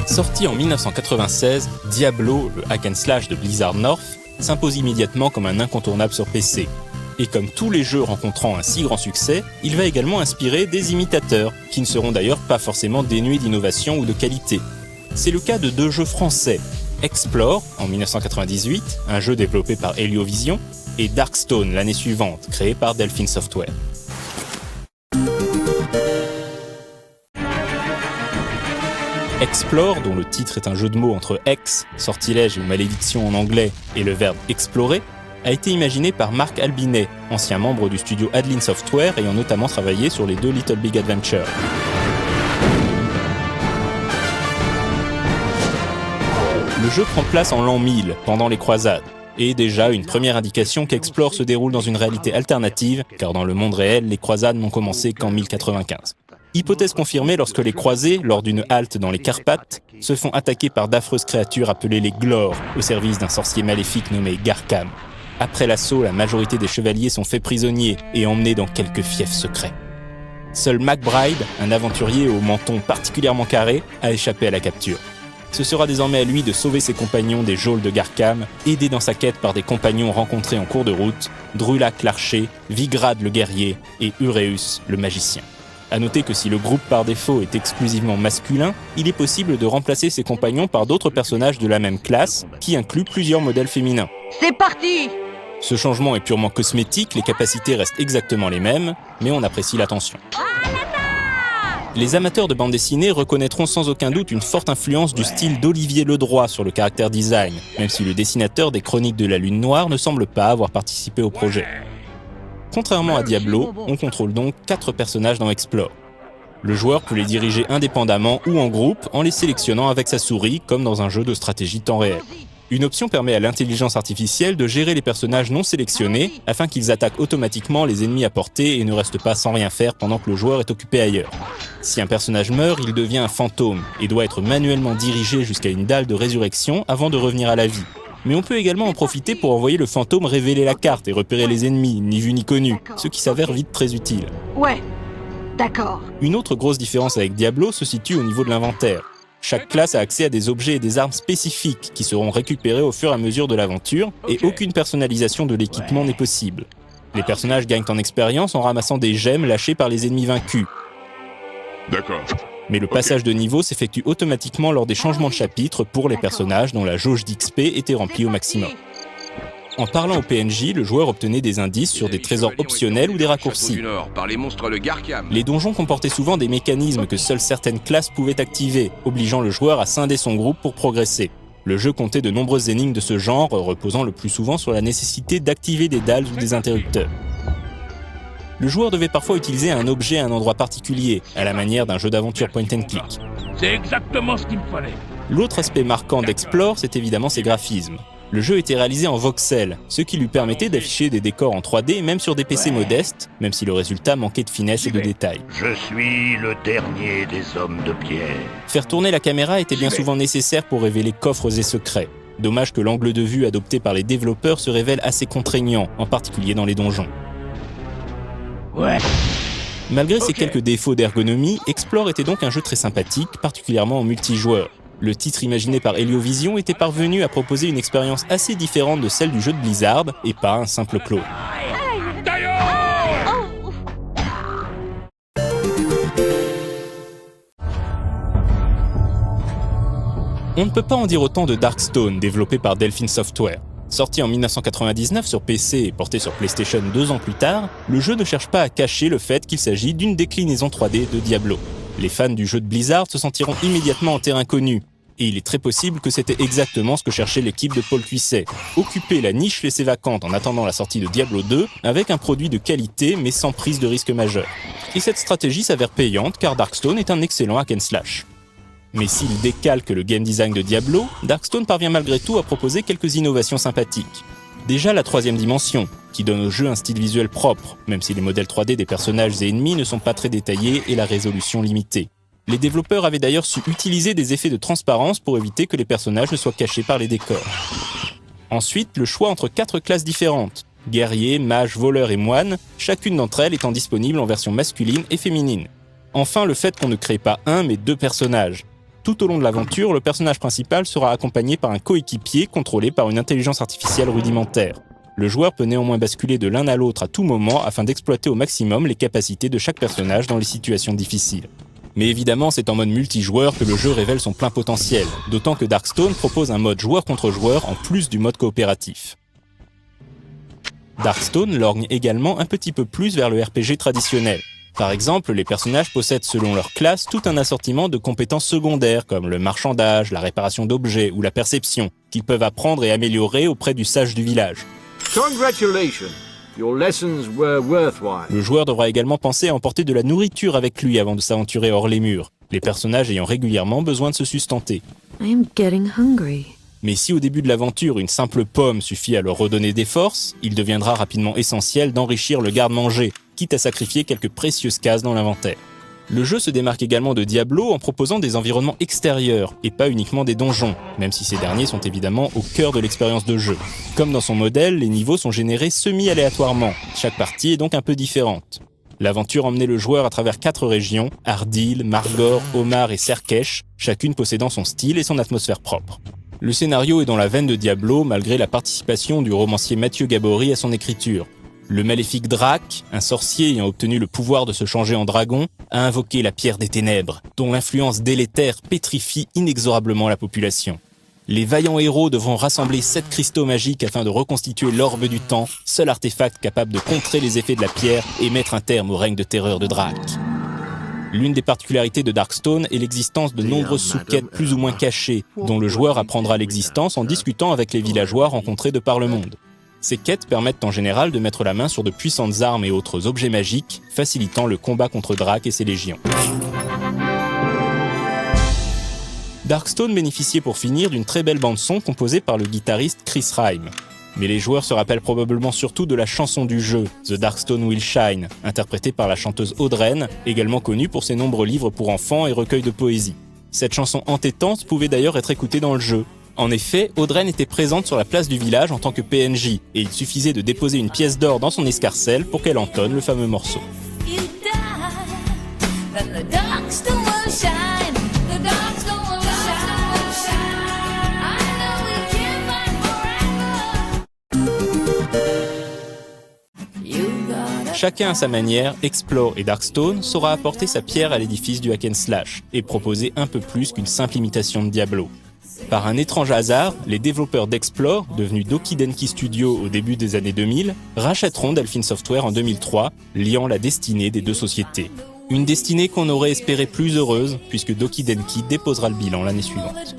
Sorti en 1996, Diablo, le hack and slash de Blizzard North, s'impose immédiatement comme un incontournable sur PC. Et comme tous les jeux rencontrant un si grand succès, il va également inspirer des imitateurs, qui ne seront d'ailleurs pas forcément dénués d'innovation ou de qualité. C'est le cas de deux jeux français, Explore en 1998, un jeu développé par Heliovision, et Darkstone l'année suivante, créé par Delphine Software. Explore, dont le titre est un jeu de mots entre ex, sortilège ou malédiction en anglais, et le verbe explorer, a été imaginé par Marc Albinet, ancien membre du studio Adeline Software ayant notamment travaillé sur les deux Little Big Adventure. Le jeu prend place en l'an 1000, pendant les croisades, et déjà une première indication qu'Explore se déroule dans une réalité alternative, car dans le monde réel, les croisades n'ont commencé qu'en 1095. Hypothèse confirmée lorsque les croisés, lors d'une halte dans les Carpates, se font attaquer par d'affreuses créatures appelées les Glores, au service d'un sorcier maléfique nommé Garkam. Après l'assaut, la majorité des chevaliers sont faits prisonniers et emmenés dans quelques fiefs secrets. Seul MacBride, un aventurier au menton particulièrement carré, a échappé à la capture. Ce sera désormais à lui de sauver ses compagnons des geôles de Garkam, aidé dans sa quête par des compagnons rencontrés en cours de route, Drulac l'archer, Vigrad le guerrier et Ureus le magicien. À noter que si le groupe par défaut est exclusivement masculin, il est possible de remplacer ses compagnons par d'autres personnages de la même classe, qui incluent plusieurs modèles féminins. C'est parti! Ce changement est purement cosmétique, les capacités restent exactement les mêmes, mais on apprécie l'attention. Les amateurs de bande dessinée reconnaîtront sans aucun doute une forte influence du style d'Olivier Ledroit sur le character design, même si le dessinateur des Chroniques de la Lune Noire ne semble pas avoir participé au projet. Contrairement à Diablo, on contrôle donc 4 personnages dans Explore. Le joueur peut les diriger indépendamment ou en groupe en les sélectionnant avec sa souris, comme dans un jeu de stratégie temps réel. Une option permet à l'intelligence artificielle de gérer les personnages non sélectionnés afin qu'ils attaquent automatiquement les ennemis à portée et ne restent pas sans rien faire pendant que le joueur est occupé ailleurs. Si un personnage meurt, il devient un fantôme et doit être manuellement dirigé jusqu'à une dalle de résurrection avant de revenir à la vie. Mais on peut également en profiter pour envoyer le fantôme révéler la carte et repérer les ennemis, ni vus ni connus, ce qui s'avère vite très utile. Ouais, d'accord. Une autre grosse différence avec Diablo se situe au niveau de l'inventaire. Chaque classe a accès à des objets et des armes spécifiques qui seront récupérés au fur et à mesure de l'aventure, et aucune personnalisation de l'équipement n'est possible. Les personnages gagnent en expérience en ramassant des gemmes lâchées par les ennemis vaincus. D'accord. Mais le passage de niveau s'effectue automatiquement lors des changements de chapitre pour les personnages dont la jauge d'XP était remplie au maximum. En parlant au PNJ, le joueur obtenait des indices sur des trésors optionnels ou des raccourcis. Les donjons comportaient souvent des mécanismes que seules certaines classes pouvaient activer, obligeant le joueur à scinder son groupe pour progresser. Le jeu comptait de nombreuses énigmes de ce genre, reposant le plus souvent sur la nécessité d'activer des dalles ou des interrupteurs. Le joueur devait parfois utiliser un objet à un endroit particulier, à la manière d'un jeu d'aventure point and click. C'est exactement ce qu'il me fallait. L'autre aspect marquant d'Explore, c'est évidemment ses graphismes. Le jeu était réalisé en voxel, ce qui lui permettait d'afficher des décors en 3D même sur des PC modestes, même si le résultat manquait de finesse et de détails. Je suis le dernier des hommes de pierre. Faire tourner la caméra était bien souvent nécessaire pour révéler coffres et secrets. Dommage que l'angle de vue adopté par les développeurs se révèle assez contraignant, en particulier dans les donjons. Malgré ses quelques défauts d'ergonomie, Explore était donc un jeu très sympathique, particulièrement en multijoueur. Le titre imaginé par Heliovision était parvenu à proposer une expérience assez différente de celle du jeu de Blizzard, et pas un simple clone. On ne peut pas en dire autant de Darkstone, développé par Delphine Software. Sorti en 1999 sur PC et porté sur PlayStation 2 ans plus tard, le jeu ne cherche pas à cacher le fait qu'il s'agit d'une déclinaison 3D de Diablo. Les fans du jeu de Blizzard se sentiront immédiatement en terrain connu, et il est très possible que c'était exactement ce que cherchait l'équipe de Paul Cuisset, occuper la niche laissée vacante en attendant la sortie de Diablo 2 avec un produit de qualité mais sans prise de risque majeur. Et cette stratégie s'avère payante car Darkstone est un excellent hack and slash. Mais s'il décalque le game design de Diablo, Darkstone parvient malgré tout à proposer quelques innovations sympathiques. Déjà la troisième dimension, qui donne au jeu un style visuel propre, même si les modèles 3D des personnages et ennemis ne sont pas très détaillés et la résolution limitée. Les développeurs avaient d'ailleurs su utiliser des effets de transparence pour éviter que les personnages ne soient cachés par les décors. Ensuite, le choix entre 4 classes différentes, guerrier, mage, voleur et moine, chacune d'entre elles étant disponible en version masculine et féminine. Enfin, le fait qu'on ne crée pas un mais 2 personnages. Tout au long de l'aventure, le personnage principal sera accompagné par un coéquipier contrôlé par une intelligence artificielle rudimentaire. Le joueur peut néanmoins basculer de l'un à l'autre à tout moment afin d'exploiter au maximum les capacités de chaque personnage dans les situations difficiles. Mais évidemment, c'est en mode multijoueur que le jeu révèle son plein potentiel, d'autant que Darkstone propose un mode joueur contre joueur en plus du mode coopératif. Darkstone lorgne également un petit peu plus vers le RPG traditionnel. Par exemple, les personnages possèdent selon leur classe tout un assortiment de compétences secondaires comme le marchandage, la réparation d'objets ou la perception, qu'ils peuvent apprendre et améliorer auprès du sage du village. Congratulations. Your lessons were worthwhile. Le joueur devra également penser à emporter de la nourriture avec lui avant de s'aventurer hors les murs, les personnages ayant régulièrement besoin de se sustenter. I am getting hungry. Mais si au début de l'aventure une simple pomme suffit à leur redonner des forces, il deviendra rapidement essentiel d'enrichir le garde-manger, quitte à sacrifier quelques précieuses cases dans l'inventaire. Le jeu se démarque également de Diablo en proposant des environnements extérieurs, et pas uniquement des donjons, même si ces derniers sont évidemment au cœur de l'expérience de jeu. Comme dans son modèle, les niveaux sont générés semi-aléatoirement, chaque partie est donc un peu différente. L'aventure emmenait le joueur à travers 4 régions, Ardil, Margor, Omar et Serkesh, chacune possédant son style et son atmosphère propre. Le scénario est dans la veine de Diablo malgré la participation du romancier Mathieu Gabory à son écriture. Le maléfique Drak, un sorcier ayant obtenu le pouvoir de se changer en dragon, a invoqué la pierre des ténèbres, dont l'influence délétère pétrifie inexorablement la population. Les vaillants héros devront rassembler 7 cristaux magiques afin de reconstituer l'orbe du temps, seul artefact capable de contrer les effets de la pierre et mettre un terme au règne de terreur de Drak. L'une des particularités de Darkstone est l'existence de nombreuses sous-quêtes plus ou moins cachées, dont le joueur apprendra l'existence en discutant avec les villageois rencontrés de par le monde. Ces quêtes permettent en général de mettre la main sur de puissantes armes et autres objets magiques, facilitant le combat contre Drak et ses légions. Darkstone bénéficiait pour finir d'une très belle bande-son composée par le guitariste Chris Rhyme. Mais les joueurs se rappellent probablement surtout de la chanson du jeu, The Darkstone Will Shine, interprétée par la chanteuse Audreyne, également connue pour ses nombreux livres pour enfants et recueils de poésie. Cette chanson entêtante pouvait d'ailleurs être écoutée dans le jeu. En effet, Audreyne était présente sur la place du village en tant que PNJ, et il suffisait de déposer une pièce d'or dans son escarcelle pour qu'elle entonne le fameux morceau. Chacun à sa manière, Explore et Darkstone saura apporter sa pierre à l'édifice du hack and slash et proposer un peu plus qu'une simple imitation de Diablo. Par un étrange hasard, les développeurs d'Explore, devenus Doki Denki Studio au début des années 2000, rachèteront Delphin Software en 2003, liant la destinée des deux sociétés. Une destinée qu'on aurait espérée plus heureuse, puisque Doki Denki déposera le bilan l'année suivante.